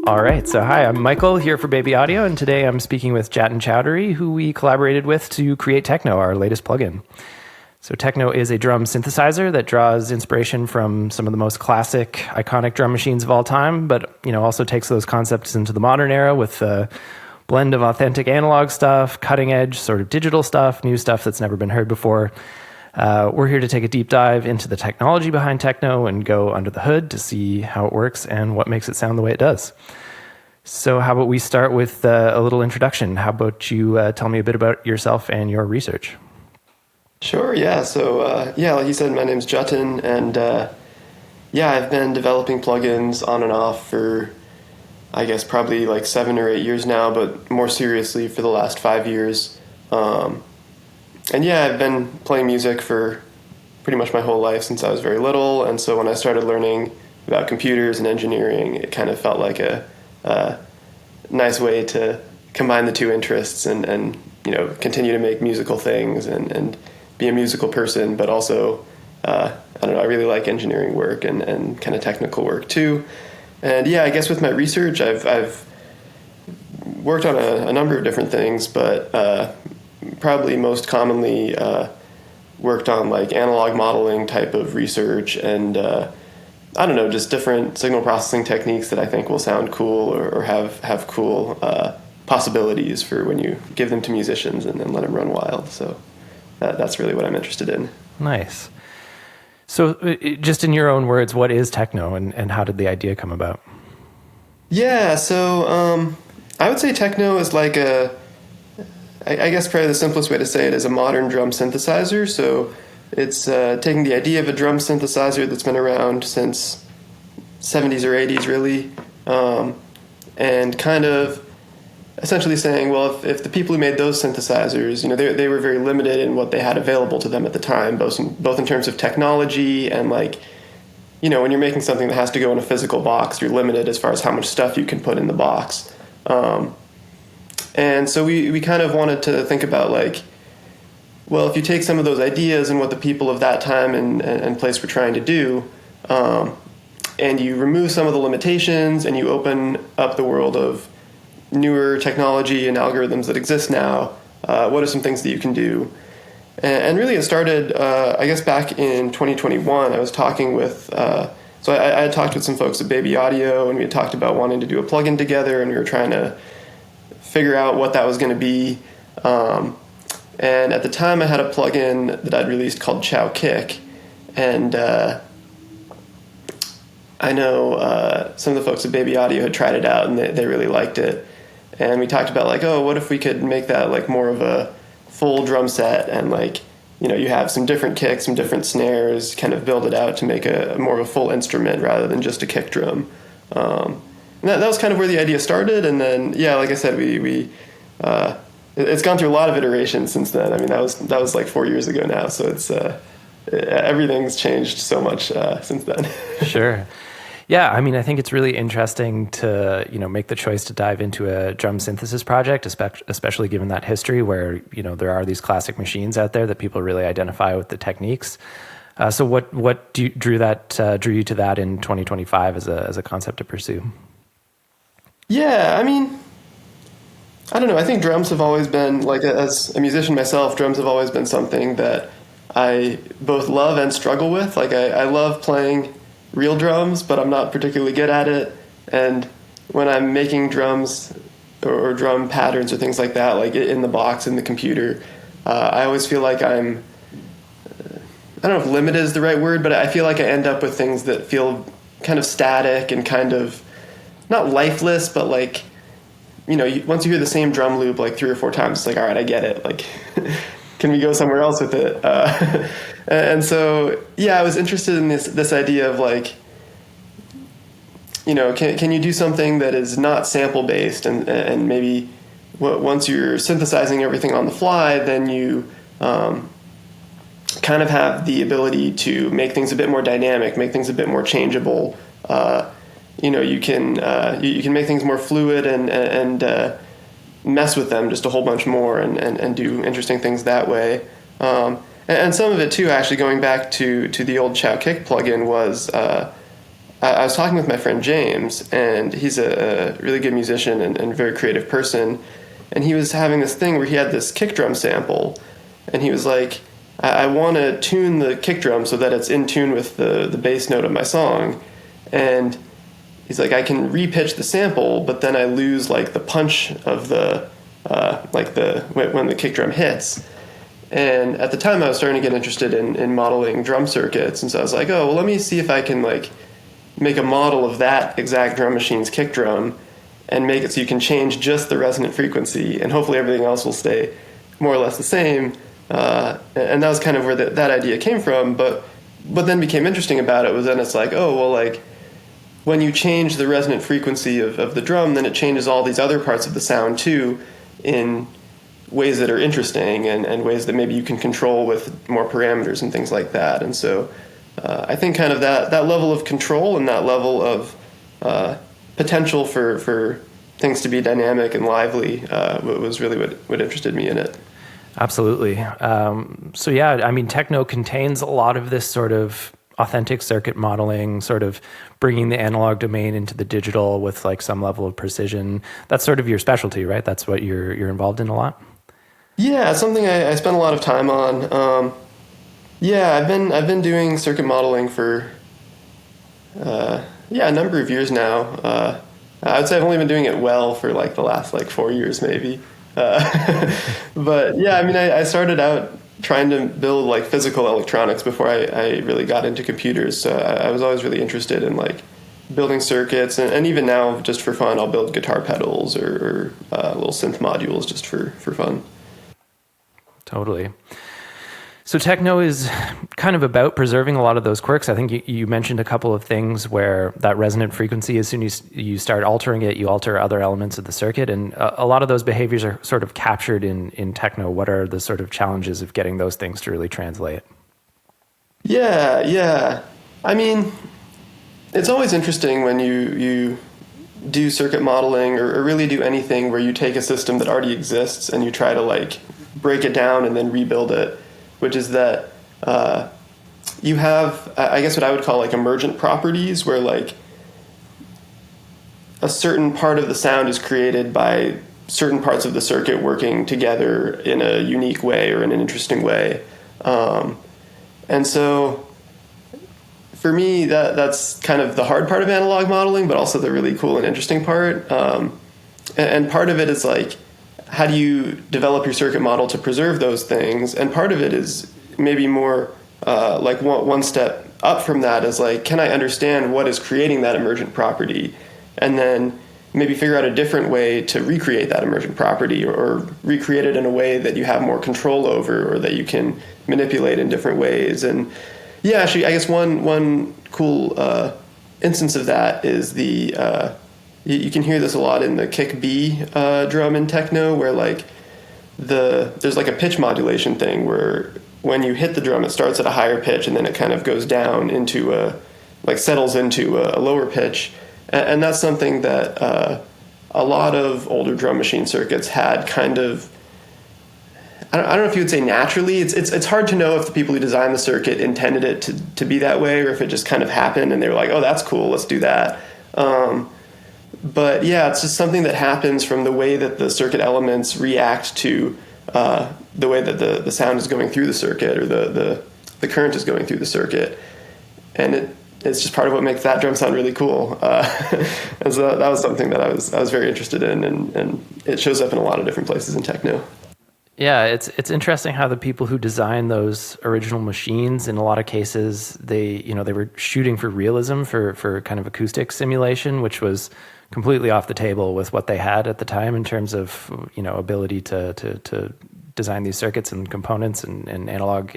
All right, so hi, I'm Michael here for Baby Audio, and today I'm speaking with Jatin Chowdhury, who we collaborated with to create Techno, our latest plugin. So Techno is a drum synthesizer that draws inspiration from some of the most classic, iconic drum machines of all time, but also takes those concepts into the modern era with a blend of authentic analog stuff, cutting edge sort of digital stuff, new stuff that's never been heard before. We're here to take a deep dive into the technology behind Techno and go under the hood to see how it works and what makes it sound the way it does. So how about we start with a little introduction? How about you tell me a bit about yourself and your research? Sure, yeah. So, like you said, my name's Jatin, and I've been developing plugins on and off for, I guess, probably like 7 or 8 years now, but more seriously for the last 5 years. I've been playing music for pretty much my whole life since I was very little, and so when I started learning about computers and engineering, it kind of felt like a nice way to combine the two interests and continue to make musical things and be a musical person, but also, I really like engineering work and kind of technical work too. And I guess with my research, I've worked on a number of different things, but probably most commonly worked on like analog modeling type of research and just different signal processing techniques that I think will sound cool or have cool possibilities for when you give them to musicians and then let them run wild. So that's really what I'm interested in. Nice. So just in your own words, what is Techno and how did the idea come about? Yeah, so I would say Techno is like I guess probably the simplest way to say it is a modern drum synthesizer. So it's taking the idea of a drum synthesizer that's been around since 70s or 80s, really, and kind of essentially saying, well, if the people who made those synthesizers, they were very limited in what they had available to them at the time, both in terms of technology and when you're making something that has to go in a physical box, you're limited as far as how much stuff you can put in the box. And so we kind of wanted to think about if you take some of those ideas and what the people of that time and place were trying to do, and you remove some of the limitations and you open up the world of newer technology and algorithms that exist now, what are some things that you can do? And really it started, I guess, back in 2021. I was talking with, I had talked with some folks at Baby Audio, and we had talked about wanting to do a plugin together, and we were trying to figure out what that was going to be. And at the time I had a plugin that I'd released called Chow Kick, and I know some of the folks at Baby Audio had tried it out and they really liked it. And we talked about what if we could make that more of a full drum set and you have some different kicks, some different snares, kind of build it out to make a more of a full instrument rather than just a kick drum. And that was kind of where the idea started. And then, like I said, we it's gone through a lot of iterations since then. I mean, that was like 4 years ago now. So it's everything's changed so much since then. Sure. Yeah, I mean, I think it's really interesting to, make the choice to dive into a drum synthesis project, especially given that history where, there are these classic machines out there that people really identify with the techniques. So what drew you to that in 2025 as a concept to pursue? Yeah, I mean, I don't know. I think drums have always been, as a musician myself, drums have always been something that I both love and struggle with. I love playing real drums, but I'm not particularly good at it. And when I'm making drums or drum patterns or things like that, in the box, in the computer, I always feel like I'm, I don't know if limited is the right word, but I feel like I end up with things that feel kind of static and kind of, not lifeless, but once you hear the same drum loop 3 or 4 times, it's all right, I get it. Can we go somewhere else with it? And so, I was interested in this idea of can you do something that is not sample based and maybe once you're synthesizing everything on the fly, then you kind of have the ability to make things a bit more dynamic, make things a bit more changeable. You can make things more fluid and mess with them just a whole bunch more and do interesting things that way. And some of it too, actually going back to the old Chow Kick plugin was I was talking with my friend James, and he's a really good musician and very creative person. And he was having this thing where he had this kick drum sample, and he was like, I want to tune the kick drum so that it's in tune with the bass note of my song. And he's like, I can repitch the sample, but then I lose like the punch of the when the kick drum hits. And at the time I was starting to get interested in modeling drum circuits. And so I was like, oh, well, let me see if I can like make a model of that exact drum machine's kick drum and make it so you can change just the resonant frequency, and hopefully everything else will stay more or less the same. And that was kind of where that idea came from. But what then became interesting about it was then it's like, oh, well, like when you change the resonant frequency of the drum, then it changes all these other parts of the sound too in ways that are interesting and ways that maybe you can control with more parameters and things like that. And so I think kind of that level of control and that level of potential for things to be dynamic and lively was really what interested me in it. Absolutely. So yeah, I mean, Techno contains a lot of this sort of authentic circuit modeling, sort of bringing the analog domain into the digital with like some level of precision. That's sort of your specialty, right? That's what you're involved in a lot. Yeah, it's something I spend a lot of time on. Yeah, I've been doing circuit modeling for a number of years now. I would say I've only been doing it well for like the last like 4 years maybe. But yeah, I mean, I started out trying to build like physical electronics before I really got into computers. So I was always really interested in like building circuits, and even now, just for fun, I'll build guitar pedals or little synth modules just for fun. Totally. So Techno is kind of about preserving a lot of those quirks. I think you mentioned a couple of things where that resonant frequency, as soon as you start altering it, you alter other elements of the circuit. And a lot of those behaviors are sort of captured in Techno. What are the sort of challenges of getting those things to really translate? Yeah. I mean, it's always interesting when you do circuit modeling or really do anything where you take a system that already exists and you try to like break it down and then rebuild it, which is that you have, I guess what I would call like emergent properties, where like a certain part of the sound is created by certain parts of the circuit working together in a unique way or in an interesting way. And so for me, that's kind of the hard part of analog modeling, but also the really cool and interesting part. And part of it is like, how do you develop your circuit model to preserve those things? And part of it is maybe more like one step up from that is like, can I understand what is creating that emergent property? And then maybe figure out a different way to recreate that emergent property or recreate it in a way that you have more control over or that you can manipulate in different ways. And yeah, actually, I guess one cool instance of that is the... You can hear this a lot in the kick B drum in Techno, where like there's like a pitch modulation thing where when you hit the drum, it starts at a higher pitch and then it kind of goes down into settles into a lower pitch, and that's something that a lot of older drum machine circuits had kind of. I don't know if you would say naturally. It's hard to know if the people who designed the circuit intended it to be that way, or if it just kind of happened and they were like, oh, that's cool, let's do that. But yeah, it's just something that happens from the way that the circuit elements react to the way that the sound is going through the circuit or the current is going through the circuit. And it's just part of what makes that drum sound really cool. And so that was something that I was very interested in, and it shows up in a lot of different places in Techno. Yeah, it's interesting how the people who designed those original machines, in a lot of cases, they were shooting for realism, for kind of acoustic simulation, which was completely off the table with what they had at the time in terms of ability to design these circuits and components and analog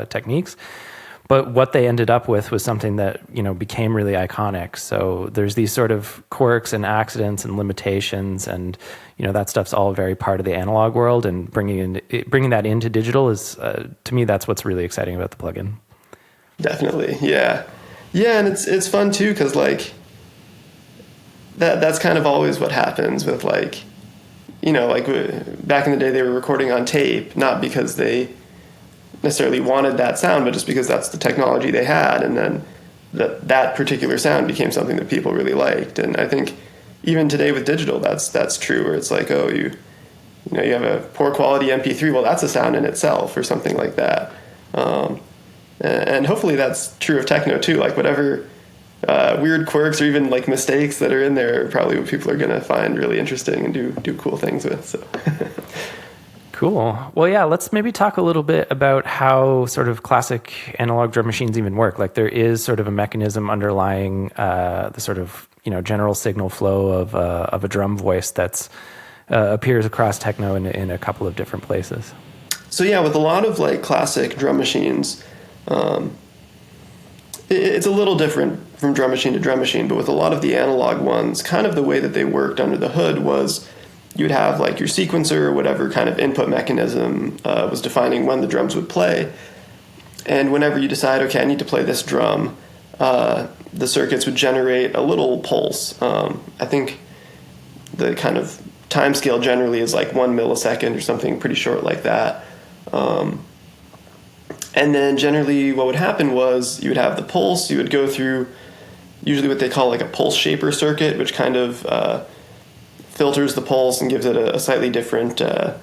techniques. But what they ended up with was something that became really iconic. So there's these sort of quirks and accidents and limitations, and that stuff's all very part of the analog world. And bringing that into digital is, to me, that's what's really exciting about the plugin. Definitely, yeah, and it's fun too because like that's kind of always what happens with like back in the day they were recording on tape, not because they necessarily wanted that sound, but just because that's the technology they had. And then that particular sound became something that people really liked. And I think even today with digital, that's true, where it's like, oh, you have a poor quality MP3, well, that's a sound in itself, or something like that. And hopefully that's true of techno too. Like whatever weird quirks or even like mistakes that are in there are probably what people are going to find really interesting and do cool things with. So. Cool. Well, yeah, let's maybe talk a little bit about how sort of classic analog drum machines even work. Like there is sort of a mechanism underlying the sort of, general signal flow of a drum voice that's appears across techno in a couple of different places. So yeah, with a lot of like classic drum machines, it's a little different from drum machine to drum machine, but with a lot of the analog ones, kind of the way that they worked under the hood was you would have like your sequencer or whatever kind of input mechanism was defining when the drums would play. And whenever you decide, okay, I need to play this drum, the circuits would generate a little pulse. I think the kind of time scale generally is like 1 millisecond or something pretty short like that. And then generally what would happen was you would have the pulse, you would go through usually what they call like a pulse shaper circuit, which kind of filters the pulse and gives it a slightly different tone,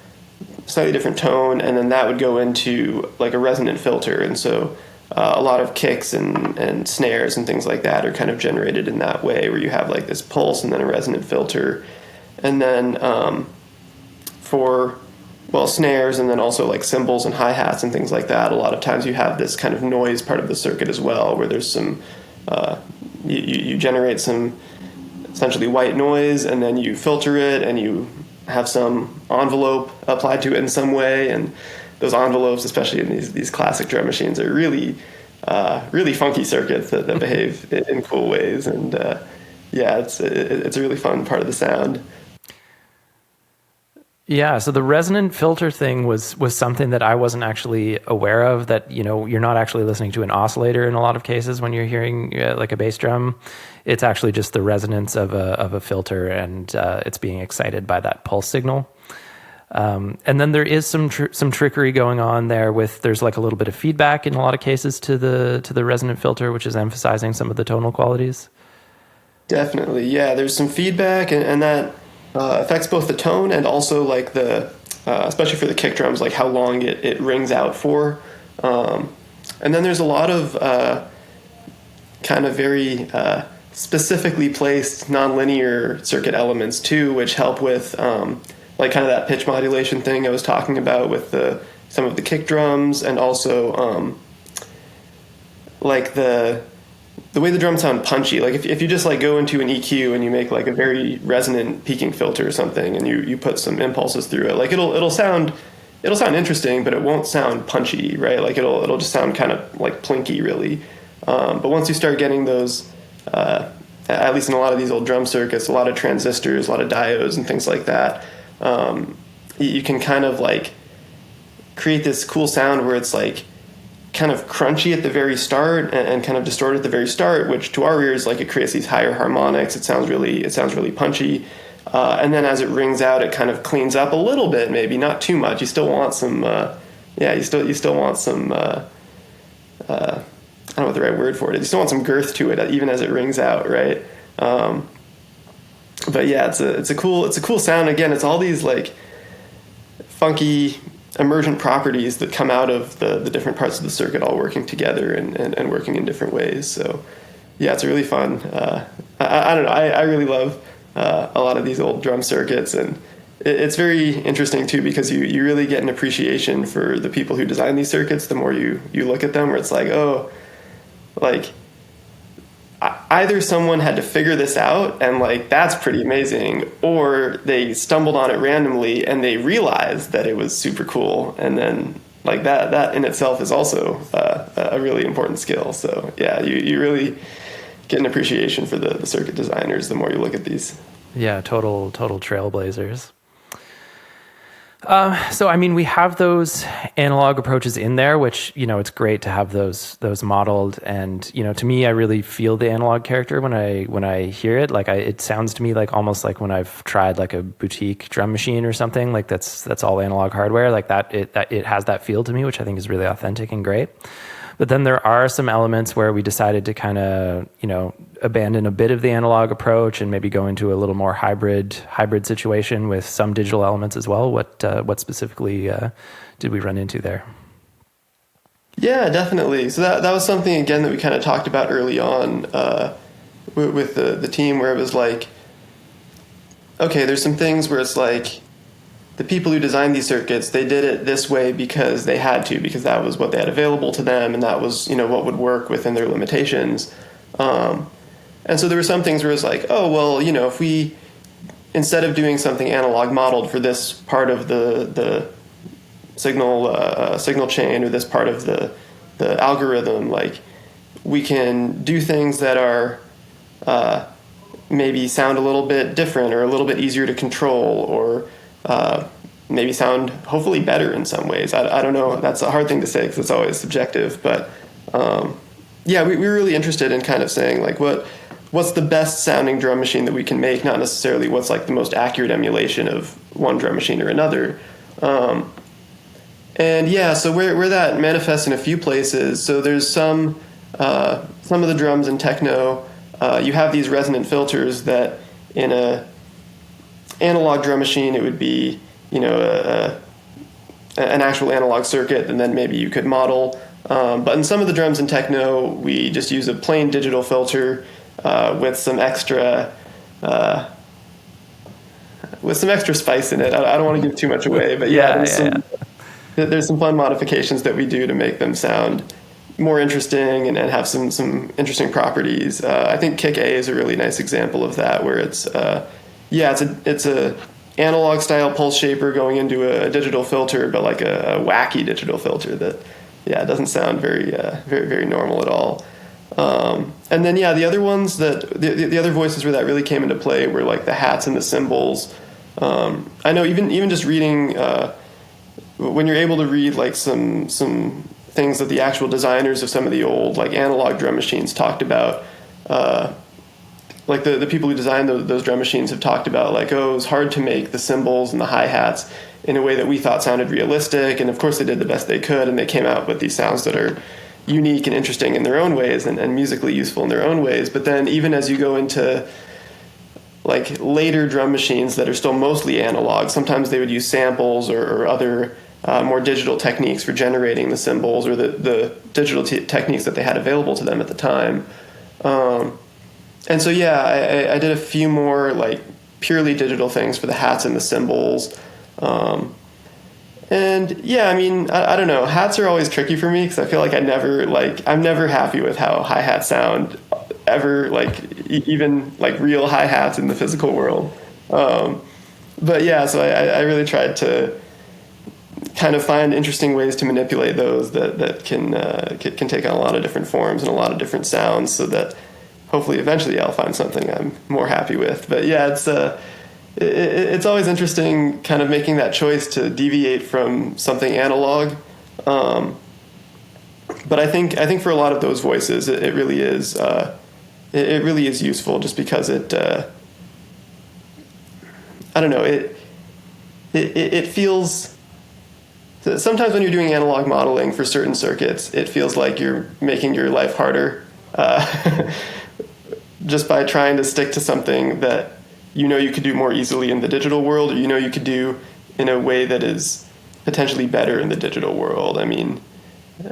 and then that would go into like a resonant filter. And so a lot of kicks and snares and things like that are kind of generated in that way, where you have like this pulse and then a resonant filter. And then for snares and then also like cymbals and hi-hats and things like that, a lot of times you have this kind of noise part of the circuit as well, where there's some you generate some essentially white noise, and then you filter it and you have some envelope applied to it in some way. And those envelopes, especially in these classic drum machines, are really funky circuits that behave in cool ways. And it's a really fun part of the sound. Yeah, so the resonant filter thing was something that I wasn't actually aware of, that, you're not actually listening to an oscillator in a lot of cases when you're hearing like a bass drum. It's actually just the resonance of a filter, and it's being excited by that pulse signal. And then there is some trickery going on there there's like a little bit of feedback in a lot of cases to the resonant filter, which is emphasizing some of the tonal qualities. Definitely, yeah. There's some feedback, and that affects both the tone and also like the, especially for the kick drums, like how long it rings out for. And then there's a lot of kind of very specifically placed nonlinear circuit elements too, which help with like kind of that pitch modulation thing I was talking about with some of the kick drums, and also like the way the drums sound punchy. Like if you just like go into an EQ and you make like a very resonant peaking filter or something, and you put some impulses through it, like it'll sound interesting, but it won't sound punchy, right? Like it'll just sound kind of like plinky, really. But once you start getting those, at least in a lot of these old drum circuits, a lot of transistors, a lot of diodes and things like that, you can kind of like create this cool sound where it's like kind of crunchy at the very start and kind of distorted at the very start, which to our ears, like, it creates these higher harmonics. It sounds really punchy. And then as it rings out, it kind of cleans up a little bit, maybe not too much. You still want some, you still want some, I don't know what the right word for it is. You still want some girth to it, even as it rings out, right? But yeah, it's a cool sound. Again, it's all these like funky emergent properties that come out of the different parts of the circuit all working together and working in different ways. So yeah, it's really fun. I don't know. I really love a lot of these old drum circuits, and it's very interesting too, because you really get an appreciation for the people who design these circuits the more you look at them, where it's like, oh, like either someone had to figure this out and like that's pretty amazing, or they stumbled on it randomly and they realized that it was super cool, and then like that in itself is also a really important skill. So yeah, you really get an appreciation for the circuit designers the more you look at these. Yeah, total trailblazers. So, I mean, we have those analog approaches in there, which, it's great to have those modeled. And, to me, I really feel the analog character when I hear it. Like it sounds to me like almost like when I've tried like a boutique drum machine or something, like that's all analog hardware, like that. It has that feel to me, which I think is really authentic and great. But then there are some elements where we decided to kind of, abandon a bit of the analog approach and maybe go into a little more hybrid situation with some digital elements as well. What specifically did we run into there? Yeah, definitely. So that was something, again, that we kind of talked about early on with the team, where it was like, okay, there's some things where it's like the people who designed these circuits, they did it this way because they had to, because that was what they had available to them, and that was, what would work within their limitations. And so there were some things where it's like, oh, well, if we, instead of doing something analog modeled for this part of the signal chain or this part of the algorithm, like we can do things that are maybe sound a little bit different or a little bit easier to control, or maybe sound hopefully better in some ways. I don't know. That's a hard thing to say because it's always subjective. But we were really interested in kind of saying like what's the best sounding drum machine that we can make, not necessarily what's like the most accurate emulation of one drum machine or another. So where that manifests in a few places. So there's some of the drums in techno, you have these resonant filters that in a analog drum machine it would be an actual analog circuit, and then maybe you could model. But in some of the drums in techno, we just use a plain digital filter with some extra spice in it. I don't want to give too much away, but there's some fun modifications that we do to make them sound more interesting and have some interesting properties. I think Kick A is a really nice example of that, where it's a analog style pulse shaper going into a digital filter, but like a wacky digital filter that doesn't sound very very normal at all. And then the other ones that the other voices where that really came into play were like the hats and the cymbals. I know even just reading when you're able to read like some things that the actual designers of some of the old like analog drum machines talked about, like the people who designed those drum machines have talked about like, oh, it was hard to make the cymbals and the hi-hats in a way that we thought sounded realistic, and of course they did the best they could, and they came out with these sounds that are unique and interesting in their own ways and musically useful in their own ways. But then even as you go into like later drum machines that are still mostly analog, sometimes they would use samples or other more digital techniques for generating the cymbals, or the digital techniques that they had available to them at the time. And so I did a few more like purely digital things for the hats and the cymbals. I don't know. Hats are always tricky for me because I feel like I'm never happy with how hi-hats sound ever, like even like real hi-hats in the physical world. So I really tried to kind of find interesting ways to manipulate those that can take on a lot of different forms and a lot of different sounds, so that hopefully eventually I'll find something I'm more happy with. But it's always interesting kind of making that choice to deviate from something analog. But I think for a lot of those voices, it really is useful, just because it feels, sometimes when you're doing analog modeling for certain circuits, it feels like you're making your life harder just by trying to stick to something that you could do more easily in the digital world, or you could do in a way that is potentially better in the digital world. I mean,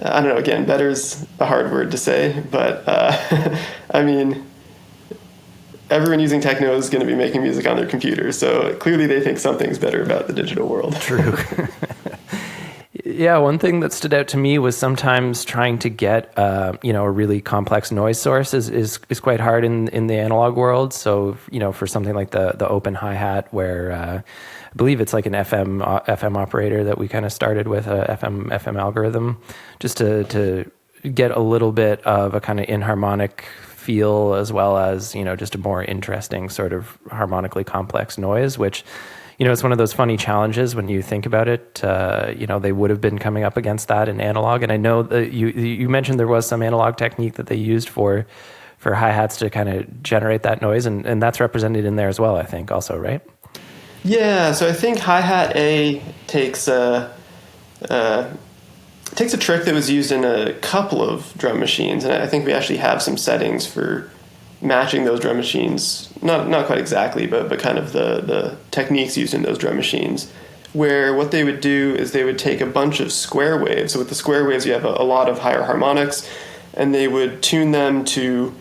I don't know, again, better is a hard word to say, but I mean, everyone using techno is going to be making music on their computer, so clearly they think something's better about the digital world. True. Yeah, one thing that stood out to me was sometimes trying to get a really complex noise source is quite hard in the analog world. So for something like the open hi-hat, where I believe it's like an FM operator that we kind of started with, a FM algorithm, just to get a little bit of a kind of inharmonic feel, as well as just a more interesting sort of harmonically complex noise, which it's one of those funny challenges when you think about it. They would have been coming up against that in analog. And I know that you mentioned there was some analog technique that they used for hi-hats to kind of generate that noise. And that's represented in there as well, I think, also, right? Yeah, so I think hi-hat A takes it takes a trick that was used in a couple of drum machines, and I think we actually have some settings for matching those drum machines. Not quite exactly, but kind of the techniques used in those drum machines. Where what they would do is they would take a bunch of square waves. So with the square waves, you have a lot of higher harmonics, and they would tune them to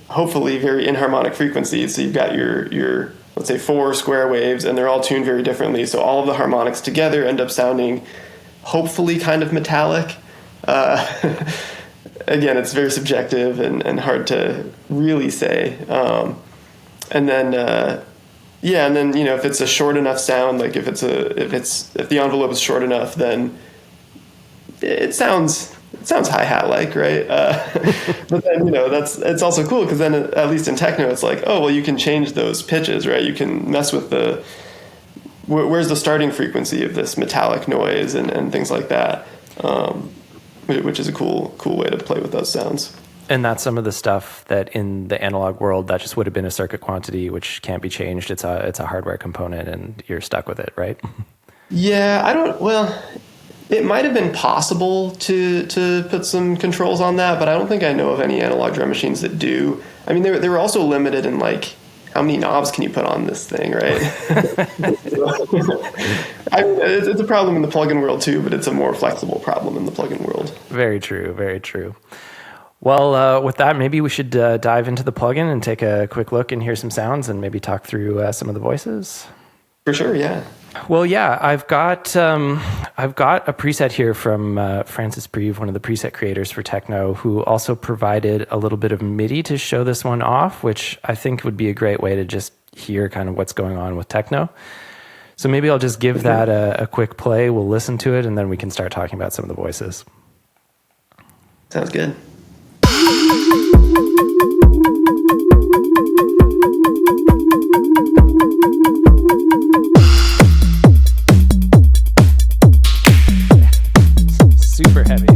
hopefully very inharmonic frequencies. So you've got your let's say 4 square waves, and they're all tuned very differently. So all of the harmonics together end up sounding hopefully kind of metallic. Again, it's very subjective and hard to really say. And then if it's a short enough sound, like if the envelope is short enough, then it sounds hi-hat like, right? But then it's also cool because then at least in techno, it's like, oh well, you can change those pitches, right? You can mess with where's the starting frequency of this metallic noise and things like that, which is a cool way to play with those sounds. And that's some of the stuff that in the analog world that just would have been a circuit quantity, which can't be changed. It's a hardware component, and you're stuck with it, right? Yeah, it might have been possible to put some controls on that, but I don't think I know of any analog drum machines that do. I mean, they were also limited in like how many knobs can you put on this thing, right? It's a problem in the plugin world too, but it's a more flexible problem in the plugin world. Very true, very true. Well, with that, maybe we should dive into the plugin and take a quick look and hear some sounds and maybe talk through some of the voices. For sure, yeah. Well, yeah, I've got a preset here from Francis Breve, one of the preset creators for Techno, who also provided a little bit of MIDI to show this one off, which I think would be a great way to just hear kind of what's going on with Techno. So maybe I'll just give that a quick play. We'll listen to it, and then we can start talking about some of the voices. Sounds good. Super heavy.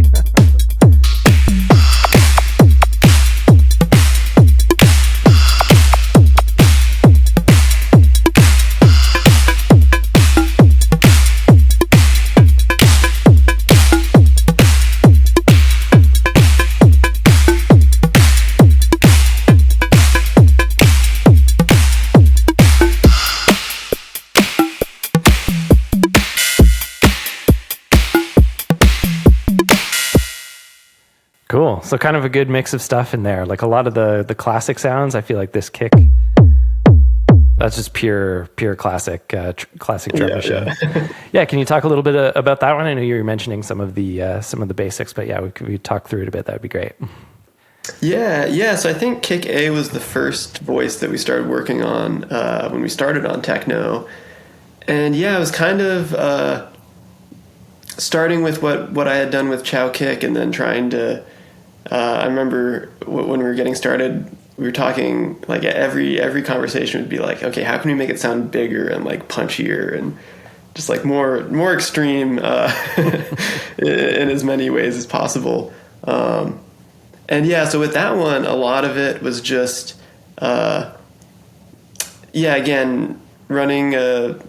Cool. So kind of a good mix of stuff in there. Like a lot of the classic sounds, I feel like this kick, that's just pure classic drum machine. Yeah. Yeah. Can you talk a little bit about that one? I know you were mentioning some of the basics, but yeah, we talk through it a bit. That'd be great. Yeah. So I think kick A was the first voice that we started working on when we started on Techno. And yeah, it was kind of starting with what I had done with Chow Kick, and then trying to I remember when we were getting started, we were talking, like every conversation would be like, okay, how can we make it sound bigger and like punchier and just like more extreme in as many ways as possible. And yeah, so with that one, a lot of it was just again, running a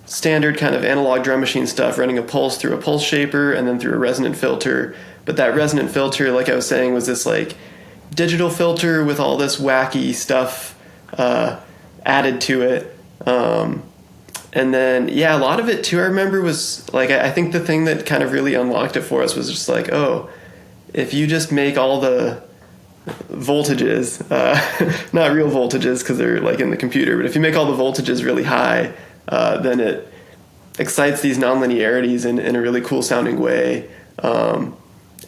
standard kind of analog drum machine stuff, running a pulse through a pulse shaper and then through a resonant filter. But that resonant filter, like I was saying, was this like digital filter with all this wacky stuff added to it. And then, yeah, a lot of it too, I remember, was like, I think the thing that kind of really unlocked it for us was just like, oh, if you just make all the voltages, not real voltages because they're like in the computer, but if you make all the voltages really high, then it excites these nonlinearities in a really cool sounding way.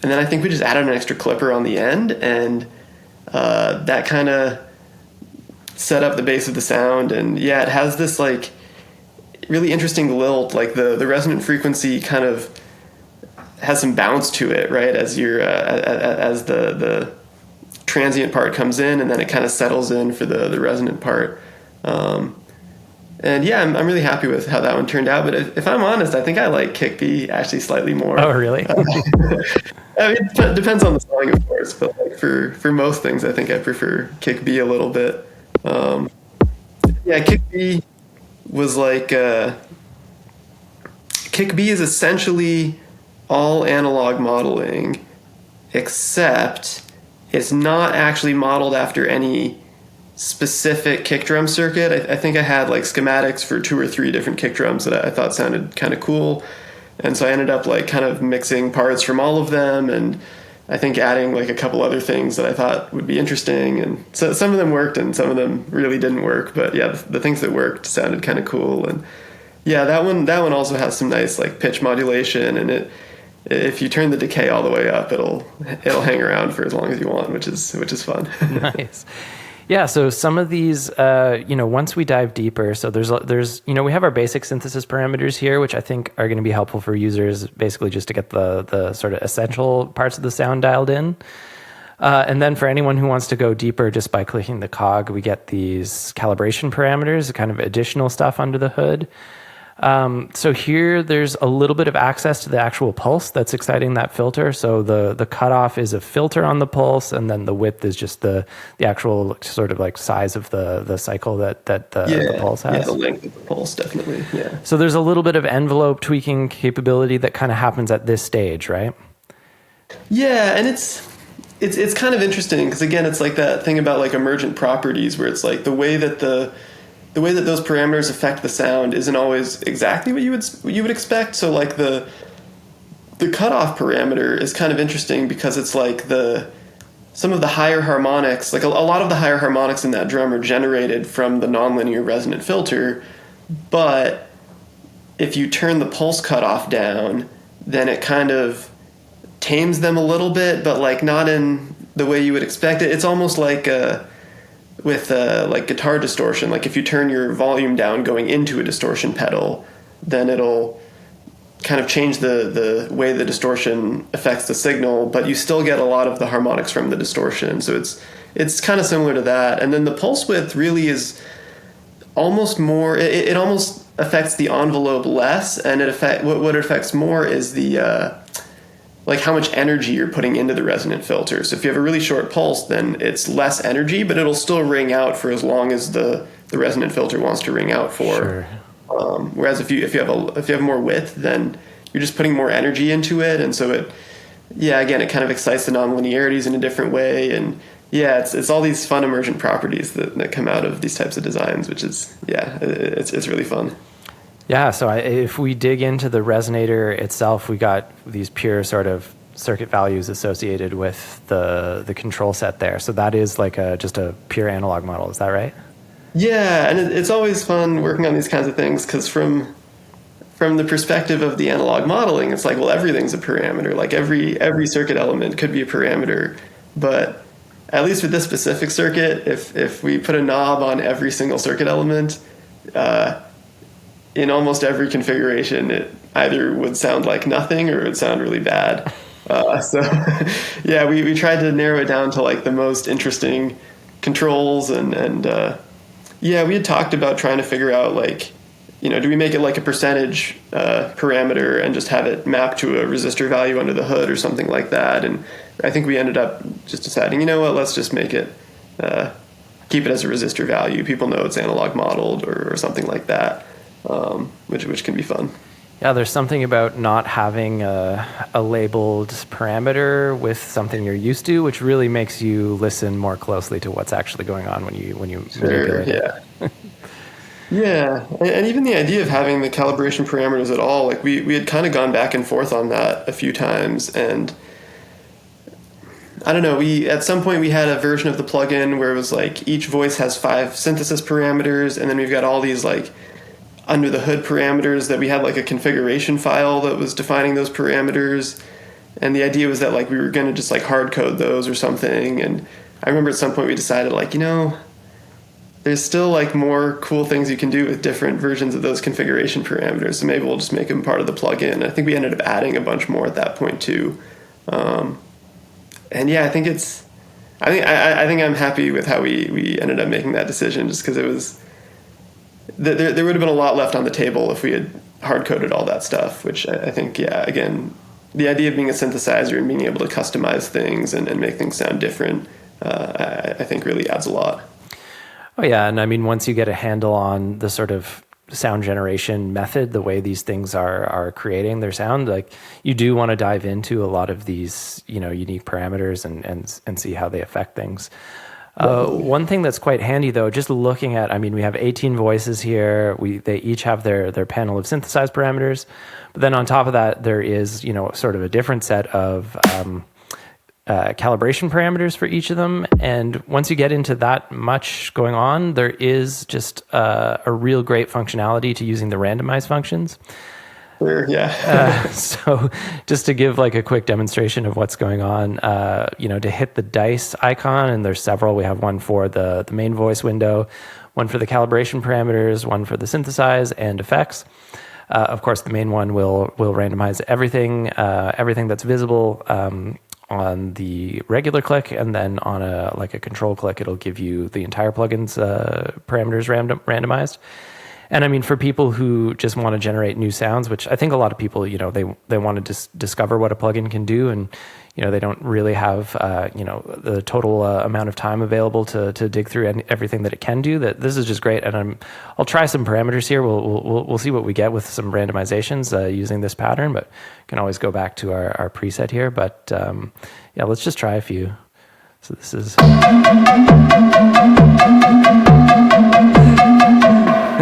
And then I think we just added an extra clipper on the end, and that kind of set up the base of the sound. And yeah, it has this like really interesting lilt, like the resonant frequency kind of has some bounce to it, right? As you're as the transient part comes in, and then it kind of settles in for the resonant part. And yeah, I'm really happy with how that one turned out. But if I'm honest, I think I like Kick B actually slightly more. Oh, really? I mean, it depends on the song, of course. But like for most things, I think I prefer Kick B a little bit. Yeah, Kick B was like Kick B is essentially all analog modeling, except it's not actually modeled after any specific kick drum circuit. I think I had like schematics for 2 or 3 different kick drums that I thought sounded kind of cool. And so I ended up like kind of mixing parts from all of them, and I think adding like a couple other things that I thought would be interesting. And so some of them worked and some of them really didn't work. But yeah, the things that worked sounded kind of cool. And yeah, that one also has some nice like pitch modulation, and if you turn the decay all the way up, it'll hang around for as long as you want, which is fun. Nice. Yeah, so some of these, once we dive deeper, so there's we have our basic synthesis parameters here, which I think are going to be helpful for users, basically just to get the sort of essential parts of the sound dialed in. And then for anyone who wants to go deeper, just by clicking the cog, we get these calibration parameters, kind of additional stuff under the hood. So here there's a little bit of access to the actual pulse that's exciting that filter. So the cutoff is a filter on the pulse, and then the width is just the actual sort of like size of the cycle that the pulse has. Yeah, the length of the pulse, definitely. Yeah. So there's a little bit of envelope tweaking capability that kind of happens at this stage, right? Yeah, and it's kind of interesting because again, it's like that thing about like emergent properties where it's like the way that those parameters affect the sound isn't always exactly what you would expect. So like the cutoff parameter is kind of interesting because it's like some of the higher harmonics, like a lot of the higher harmonics in that drum are generated from the nonlinear resonant filter, but if you turn the pulse cutoff down, then it kind of tames them a little bit, but like not in the way you would expect it. It's almost like with like guitar distortion. Like if you turn your volume down going into a distortion pedal, then it'll kind of change the way the distortion affects the signal, but you still get a lot of the harmonics from the distortion. So it's kind of similar to that. And then the pulse width really is almost more, it almost affects the envelope less, and what it affects more is the like how much energy you're putting into the resonant filter. So if you have a really short pulse, then it's less energy, but it'll still ring out for as long as the resonant filter wants to ring out for. Sure. Whereas if you have more width, then you're just putting more energy into it, and so it kind of excites the nonlinearities in a different way. And yeah, it's all these fun emergent properties that come out of these types of designs, which is it's really fun. Yeah, so if we dig into the resonator itself, we got these pure sort of circuit values associated with the control set there. So that is like just a pure analog model. Is that right? Yeah, and it's always fun working on these kinds of things because from the perspective of the analog modeling, it's like, well, everything's a parameter. Like every circuit element could be a parameter. But at least with this specific circuit, if we put a knob on every single circuit element, in almost every configuration, it either would sound like nothing or it would sound really bad. So yeah, we tried to narrow it down to like the most interesting controls, and we had talked about trying to figure out like, do we make it like a percentage parameter and just have it mapped to a resistor value under the hood or something like that. And I think we ended up just deciding, let's just make it, keep it as a resistor value. People know it's analog modeled or something like that. Which can be fun. Yeah, there's something about not having a labeled parameter with something you're used to, which really makes you listen more closely to what's actually going on when you manipulate it. Yeah, and even the idea of having the calibration parameters at all, like we had kind of gone back and forth on that a few times, and I don't know, at some point we had a version of the plugin where it was like each voice has 5 synthesis parameters, and then we've got all these like under the hood parameters that we had like a configuration file that was defining those parameters. And the idea was that like we were going to just like hard code those or something. And I remember at some point we decided like, there's still like more cool things you can do with different versions of those configuration parameters. So maybe we'll just make them part of the plugin. I think we ended up adding a bunch more at that point too. And yeah, I think I'm happy with how we ended up making that decision, just because it was, there would have been a lot left on the table if we had hard-coded all that stuff, which I think, again, the idea of being a synthesizer and being able to customize things and make things sound different, I think really adds a lot. Oh, yeah, and I mean, once you get a handle on the sort of sound generation method, the way these things are creating their sound, like you do want to dive into a lot of these, unique parameters and see how they affect things. One thing that's quite handy though, just looking at, we have 18 voices here. They each have their panel of synthesized parameters, but then on top of that, there is, sort of a different set of calibration parameters for each of them. And once you get into that much going on, there is just a real great functionality to using the randomize functions. Sure, yeah. So just to give like a quick demonstration of what's going on, to hit the dice icon, and there's several. We have one for the main voice window, one for the calibration parameters, one for the synthesize and effects. Of course, the main one will randomize everything that's visible on the regular click, and then on a control click, it'll give you the entire plugin's parameters randomized. And for people who just want to generate new sounds, which I think a lot of people, they want to discover what a plugin can do, and they don't really have the total amount of time available to dig through everything that it can do. That this is just great, and I'll try some parameters here. We'll see what we get with some randomizations using this pattern, but can always go back to our preset here. But let's just try a few. So this is.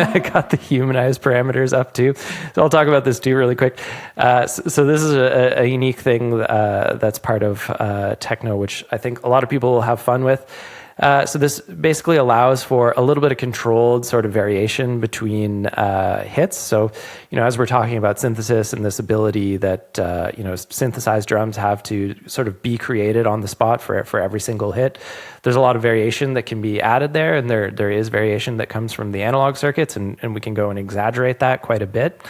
I got the humanized parameters up too. So I'll talk about this too really quick. So this is a unique thing that's part of Techno, which I think a lot of people will have fun with. So this basically allows for a little bit of controlled sort of variation between hits. So, as we're talking about synthesis and this ability that, synthesized drums have to sort of be created on the spot for every single hit, there's a lot of variation that can be added there. And there is variation that comes from the analog circuits, and we can go and exaggerate that quite a bit.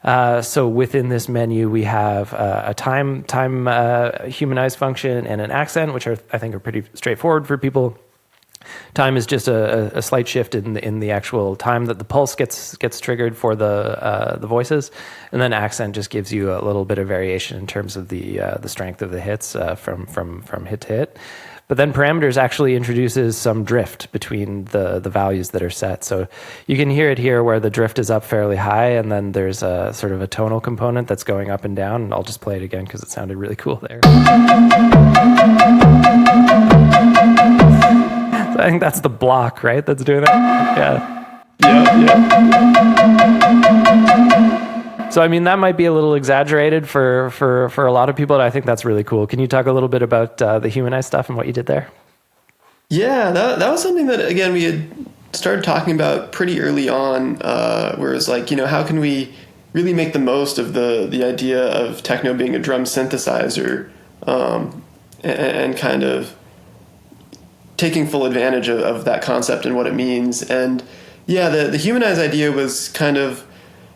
So within this menu, we have a time humanized function and an accent, which I think are pretty straightforward for people. Time is just a slight shift in the actual time that the pulse gets triggered for the voices, and then accent just gives you a little bit of variation in terms of the strength of the hits from hit to hit. But then parameters actually introduces some drift between the values that are set. So you can hear it here where the drift is up fairly high, and then there's a sort of a tonal component that's going up and down. And I'll just play it again because it sounded really cool there. So I think that's the block, right? That's doing that? Yeah. Yeah. So, that might be a little exaggerated for a lot of people, but I think that's really cool. Can you talk a little bit about the humanized stuff and what you did there? Yeah, that was something that, again, we had started talking about pretty early on, where it's like, how can we really make the most of the idea of techno being a drum synthesizer, and kind of taking full advantage of that concept and what it means. And yeah, the humanized idea was kind of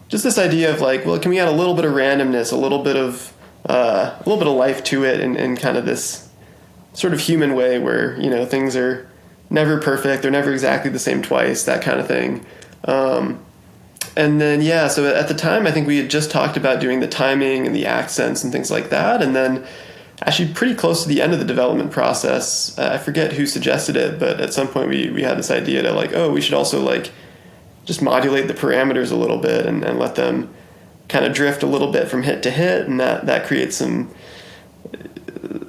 just this idea of like, well, can we add a little bit of randomness, a little bit of life to it, in kind of this sort of human way where things are never perfect, they're never exactly the same twice, that kind of thing. And then so at the time I think we had just talked about doing the timing and the accents and things like that, and then actually pretty close to the end of the development process, I forget who suggested it, but at some point we had this idea to like, we should also like just modulate the parameters a little bit and let them kind of drift a little bit from hit to hit, and that creates some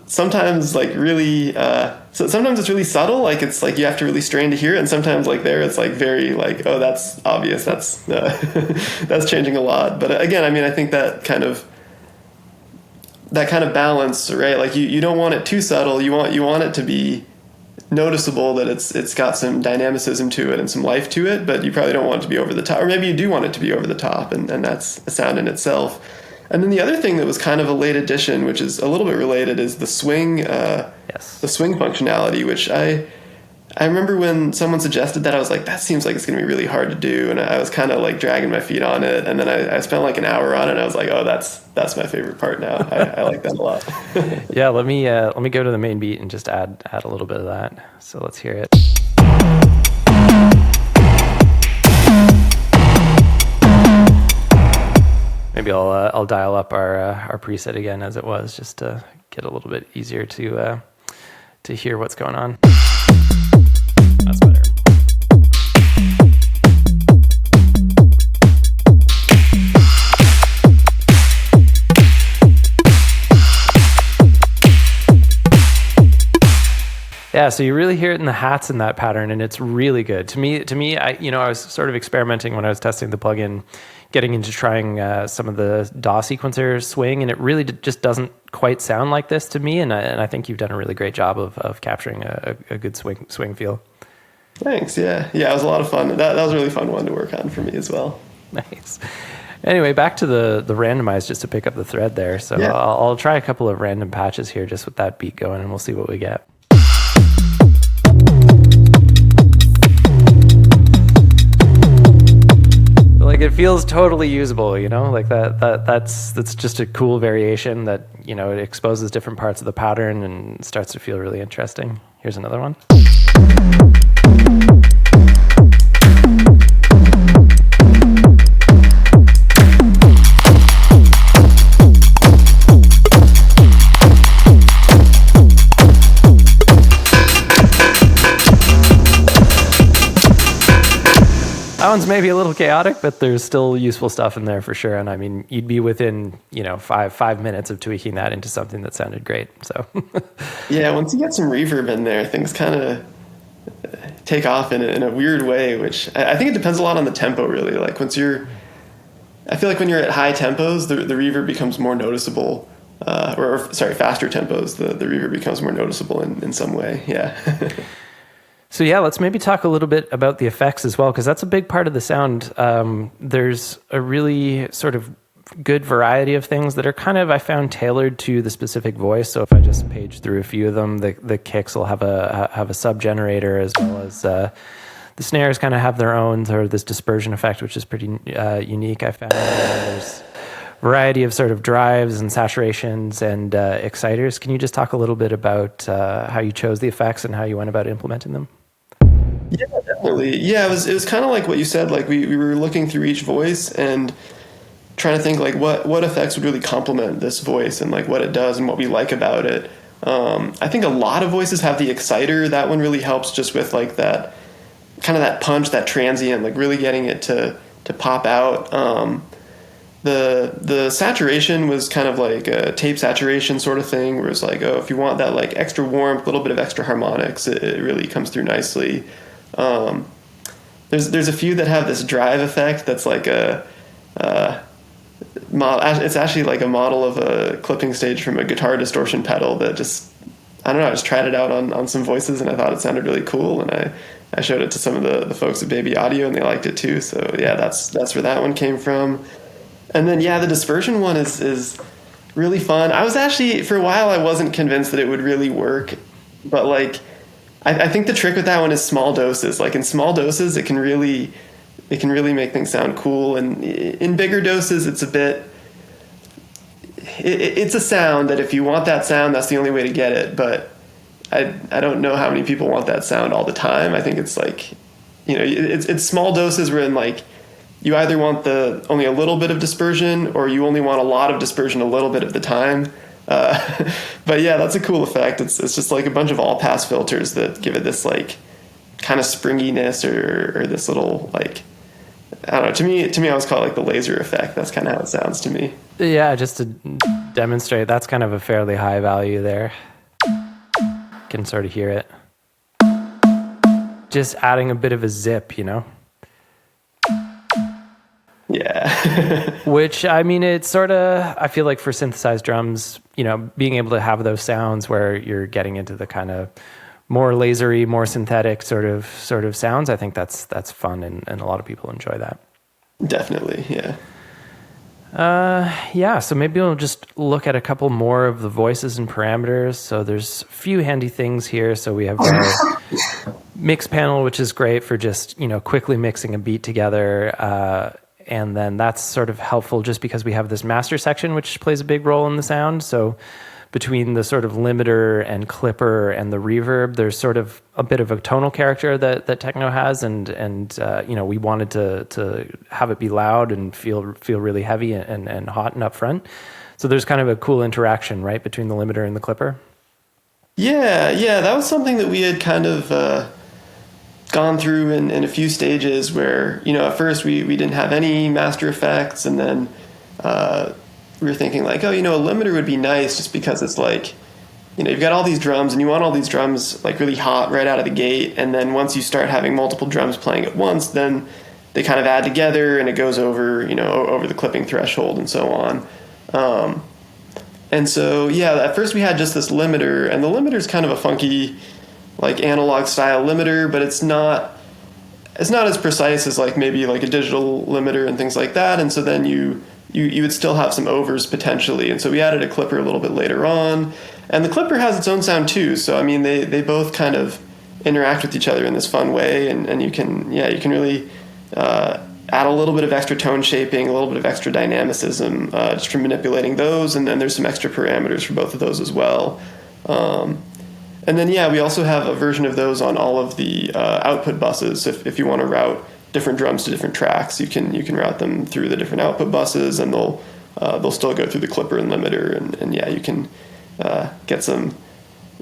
sometimes like really so sometimes it's really subtle, like it's like you have to really strain to hear it, and sometimes like there it's like very like, that's obvious, that's that's changing a lot. But again, I think that kind of balance, right? Like you don't want it too subtle, you want it to be noticeable, that it's got some dynamicism to it and some life to it, but you probably don't want it to be over the top, or maybe you do want it to be over the top, and that's a sound in itself. And then the other thing that was kind of a late addition, which is a little bit related, is the swing the swing functionality, which I remember when someone suggested that, I was like, that seems like it's going to be really hard to do, and I was kind of like dragging my feet on it, and then I spent like an hour on it, and I was like, that's my favorite part now. I like that a lot. Yeah, let me go to the main beat and just add a little bit of that. So let's hear it. Maybe I'll dial up our preset again as it was, just to get a little bit easier to hear what's going on. That's better. Yeah, so you really hear it in the hats in that pattern, and it's really good. To me, I was sort of experimenting when I was testing the plugin, getting into trying some of the DAW sequencer swing, and it really just doesn't quite sound like this to me. And I think you've done a really great job of capturing a good swing feel. Thanks. Yeah, it was a lot of fun. That was a really fun one to work on for me as well. Nice. Anyway, back to the randomize, just to pick up the thread there. So yeah. I'll try a couple of random patches here just with that beat going, and we'll see what we get. Like, it feels totally usable, you know, like that's just a cool variation that, you know, it exposes different parts of the pattern and starts to feel really interesting. Here's another one. That one's maybe a little chaotic, but there's still useful stuff in there for sure. And I mean, you'd be within, you know, five minutes of tweaking that into something that sounded great. So yeah, once you get some reverb in there, things kind of take off in a weird way, which I think it depends a lot on the tempo, really. Like I feel like when you're at high tempos, the reverb becomes more noticeable, faster tempos, the reverb becomes more noticeable in some way. Yeah. So yeah, let's maybe talk a little bit about the effects as well, because that's a big part of the sound. There's a really sort of good variety of things that are kind of, I found, tailored to the specific voice. So if I just page through a few of them, the kicks will have a sub generator, as well as the snares kind of have their own sort of this dispersion effect, which is pretty unique, I found. There's a variety of sort of drives and saturations and exciters. Can you just talk a little bit about how you chose the effects and how you went about implementing them? Yeah, definitely. Yeah, it was kind of like what you said. Like we were looking through each voice and trying to think like what effects would really complement this voice and like what it does and what we like about it. I think a lot of voices have the exciter. That one really helps just with like that kind of that punch, that transient, like really getting it to pop out. The saturation was kind of like a tape saturation sort of thing, where it's like, oh, if you want that like extra warmth, a little bit of extra harmonics, it really comes through nicely. There's a few that have this drive effect that's like it's actually like a model of a clipping stage from a guitar distortion pedal that just, I don't know, I just tried it out on some voices and I thought it sounded really cool, and I showed it to some of the folks at Baby Audio and they liked it too. So yeah, that's where that one came from. And then yeah, the dispersion one is really fun. I was actually, for a while, I wasn't convinced that it would really work, but like I think the trick with that one is small doses. Like in small doses, it can really make things sound cool, and in bigger doses, it's a sound that if you want that sound, that's the only way to get it. But I don't know how many people want that sound all the time. I think it's like, you know, it's small doses where in like you either want only a little bit of dispersion or you only want a lot of dispersion a little bit of the time. But yeah, that's a cool effect. It's just like a bunch of all pass filters that give it this like kind of springiness or this little like, I don't know. To me, I always call it like the laser effect. That's kind of how it sounds to me. Yeah, just to demonstrate, that's kind of a fairly high value there. Can sort of hear it. Just adding a bit of a zip, you know? Yeah. Which, I mean, it's sort of, I feel like for synthesized drums, you know, being able to have those sounds where you're getting into the kind of more lasery, more synthetic sort of sounds, I think that's fun, and a lot of people enjoy that. Definitely, yeah. Yeah, so maybe we'll just look at a couple more of the voices and parameters. So there's a few handy things here. So we have our mix panel, which is great for just, you know, quickly mixing a beat together. And then that's sort of helpful just because we have this master section, which plays a big role in the sound. So between the sort of limiter and clipper and the reverb, there's sort of a bit of a tonal character that Techno has, and you know, we wanted to have it be loud and feel really heavy and hot and upfront. So there's kind of a cool interaction, right, between the limiter and the clipper. Yeah, that was something that we had kind of gone through in a few stages where, you know, at first we didn't have any master effects, and then we were thinking like, oh, you know, a limiter would be nice just because it's like, you've got all these drums and you want all these drums like really hot right out of the gate. And then once you start having multiple drums playing at once, then they kind of add together and it goes over, over the clipping threshold and so on. And so, at first we had just this limiter, and the limiter is kind of a funky, like analog style limiter, but it's not as precise as like maybe like a digital limiter and things like that. And so then you would still have some overs potentially. And so we added a clipper a little bit later on, and the clipper has its own sound too. So I mean, they both kind of interact with each other in this fun way, and you can really add a little bit of extra tone shaping, a little bit of extra dynamicism, just from manipulating those. And then there's some extra parameters for both of those as well. And then, we also have a version of those on all of the output buses. If you want to route different drums to different tracks, you can route them through the different output buses, and they'll still go through the clipper and limiter. And you can get some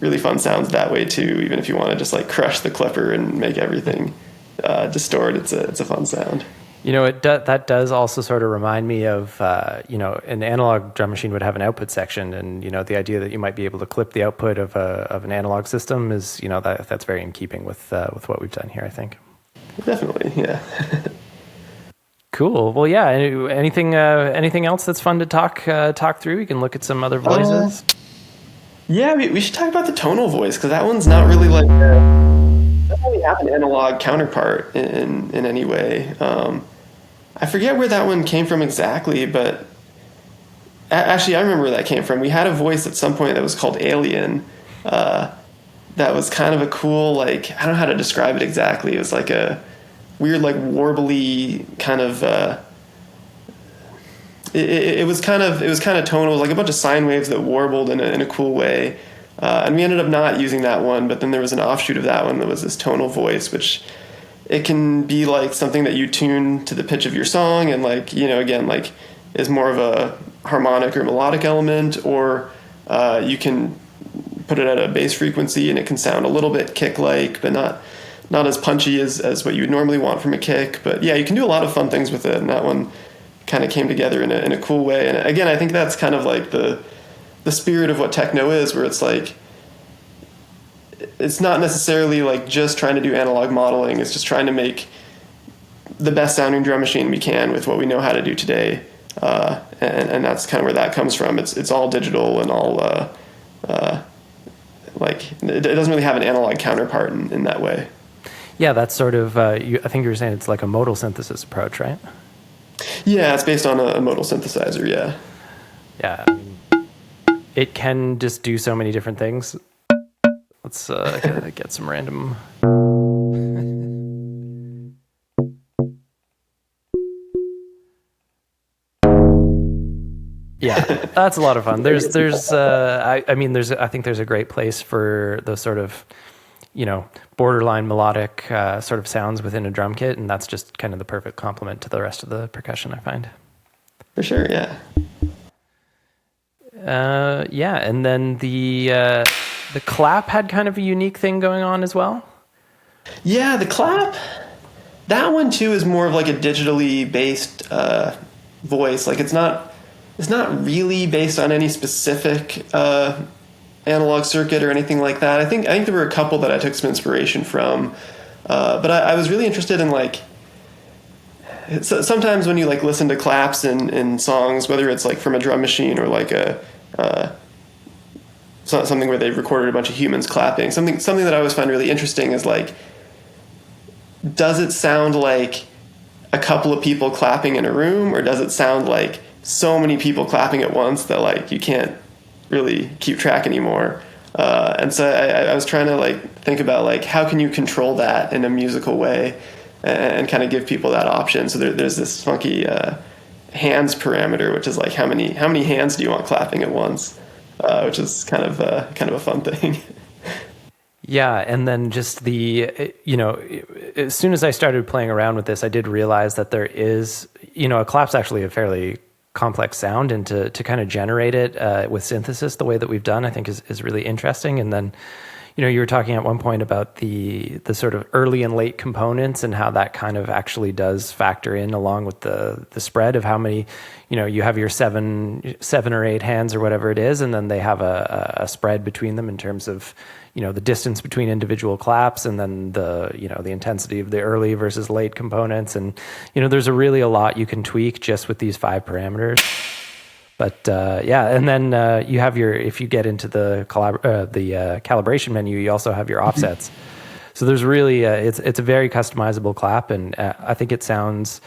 really fun sounds that way too. Even if you want to just like crush the clipper and make everything distort, it's a fun sound. That does also sort of remind me of, an analog drum machine would have an output section, and, the idea that you might be able to clip the output of an analog system is, that's very in keeping with what we've done here, I think. Definitely, yeah. Cool. Well, yeah. Anything else that's fun to talk through? You can look at some other voices. We should talk about the tonal voice, because that one's not really like, doesn't really have an analog counterpart in any way. I forget where that one came from exactly, but actually I remember where that came from. We had a voice at some point that was called Alien. That was kind of a cool, like, I don't know how to describe it exactly. It was like a weird, like, warbly kind of, it was kind of tonal. It was like a bunch of sine waves that warbled in a cool way. And we ended up not using that one, but then there was an offshoot of that one that was this tonal voice, which it can be like something that you tune to the pitch of your song, and like, again, like is more of a harmonic or melodic element, or you can put it at a bass frequency and it can sound a little bit kick-like, but not as punchy as what you would normally want from a kick. But you can do a lot of fun things with it, and that one kind of came together in a cool way. And again, I think that's kind of like the spirit of what techno is, where it's like, it's not necessarily like just trying to do analog modeling. It's just trying to make the best sounding drum machine we can with what we know how to do today. And that's kind of where that comes from. It's all digital and all, like, it doesn't really have an analog counterpart in that way. Yeah, that's sort of, I think you were saying it's like a modal synthesis approach, right? Yeah, it's based on a modal synthesizer, yeah. Yeah, it can just do so many different things. Let's get some random. Yeah, that's a lot of fun. I think there's a great place for those sort of, borderline melodic sort of sounds within a drum kit, and that's just kind of the perfect complement to the rest of the percussion, I find. For sure, yeah. And then the clap had kind of a unique thing going on as well. Yeah, the clap, that one too is more of like a digitally based voice. Like it's not really based on any specific analog circuit or anything like that. I think there were a couple that I took some inspiration from, but I was really interested in like, sometimes when you like listen to claps in songs, whether it's like from a drum machine or like something where they've recorded a bunch of humans clapping, something that I always find really interesting is like, does it sound like a couple of people clapping in a room, or does it sound like so many people clapping at once that like you can't really keep track anymore? And so I was trying to like think about like, how can you control that in a musical way and kind of give people that option. So there's this funky hands parameter, which is like how many hands do you want clapping at once, which is kind of a fun thing. Yeah, and then just as soon as I started playing around with this, I did realize that there is, a clap's actually a fairly complex sound, and to kind of generate it with synthesis the way that we've done, I think is really interesting. And then, you were talking at one point about the sort of early and late components and how that kind of actually does factor in along with the spread of how many, you have your seven or eight hands or whatever it is, and then they have a spread between them in terms of, the distance between individual claps, and then the intensity of the early versus late components. And, there's a lot you can tweak just with these 5 parameters. But and then you have if you get into the calibration menu, you also have your offsets. So there's really, it's a very customizable clap, and I think it sounds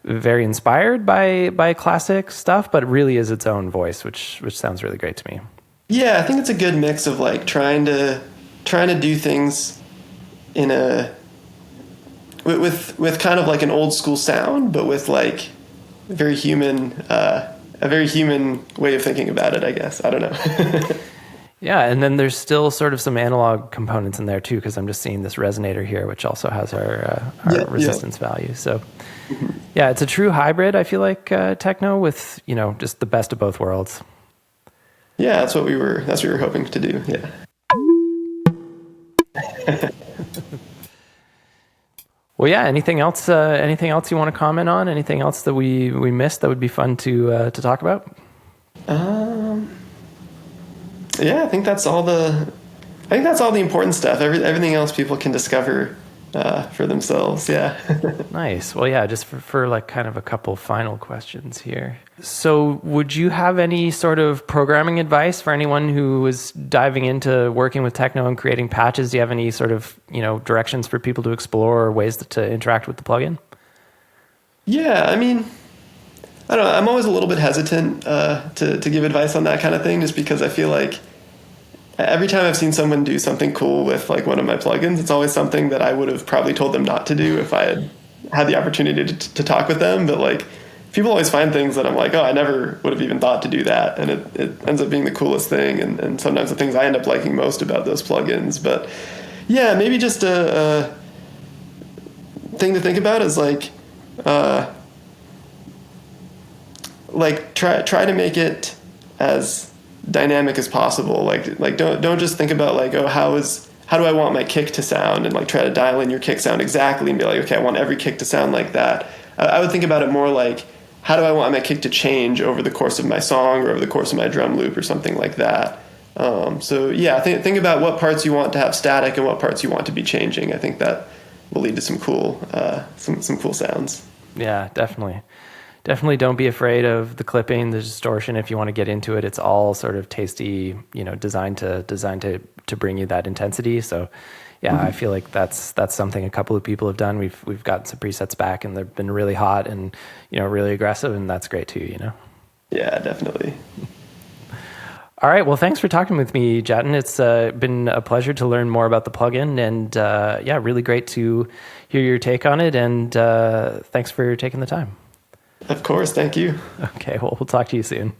very inspired by classic stuff, but it really is its own voice, which sounds really great to me. Yeah, I think it's a good mix of like trying to do things in with kind of like an old school sound, but with like a very human way of thinking about it, I guess. I don't know. Yeah, and then there's still sort of some analog components in there too, because I'm just seeing this resonator here, which also has our resistance value. So yeah, it's a true hybrid, I feel like, Techno with, just the best of both worlds. Yeah, that's what we were hoping to do. Yeah. Well, yeah. Anything else? Anything else you want to comment on? Anything else that we missed that would be fun to talk about? Yeah, I think that's all the important stuff. Everything else people can discover for themselves. Yeah. Nice. Well, yeah. Just for like kind of a couple final questions here. So, would you have any sort of programming advice for anyone who is diving into working with Techno and creating patches? Do you have any sort of directions for people to explore or ways to interact with the plugin? Yeah, I mean, I don't know. I'm always a little bit hesitant to give advice on that kind of thing, just because I feel like every time I've seen someone do something cool with like one of my plugins, it's always something that I would have probably told them not to do if I had the opportunity to talk with them. But like, people always find things that I'm like, oh, I never would have even thought to do that, and it ends up being the coolest thing, and sometimes the things I end up liking most about those plugins. But yeah, maybe just a thing to think about is like try to make it as dynamic as possible. Like don't just think about like, oh, how do I want my kick to sound, and like try to dial in your kick sound exactly and be like, okay, I want every kick to sound like that. I would think about it more like, how do I want my kick to change over the course of my song or over the course of my drum loop or something like that. So yeah, think about what parts you want to have static and what parts you want to be changing. I think that will lead to some cool sounds. Yeah, definitely. Definitely don't be afraid of the clipping, the distortion. If you want to get into it, it's all sort of tasty, designed to bring you that intensity. So yeah, I feel like that's something a couple of people have done. We've gotten some presets back, and they've been really hot and really aggressive, and that's great too. Yeah, definitely. All right. Well, thanks for talking with me, Jatin. It's been a pleasure to learn more about the plugin, and really great to hear your take on it. And thanks for taking the time. Of course. Thank you. Okay. Well, we'll talk to you soon.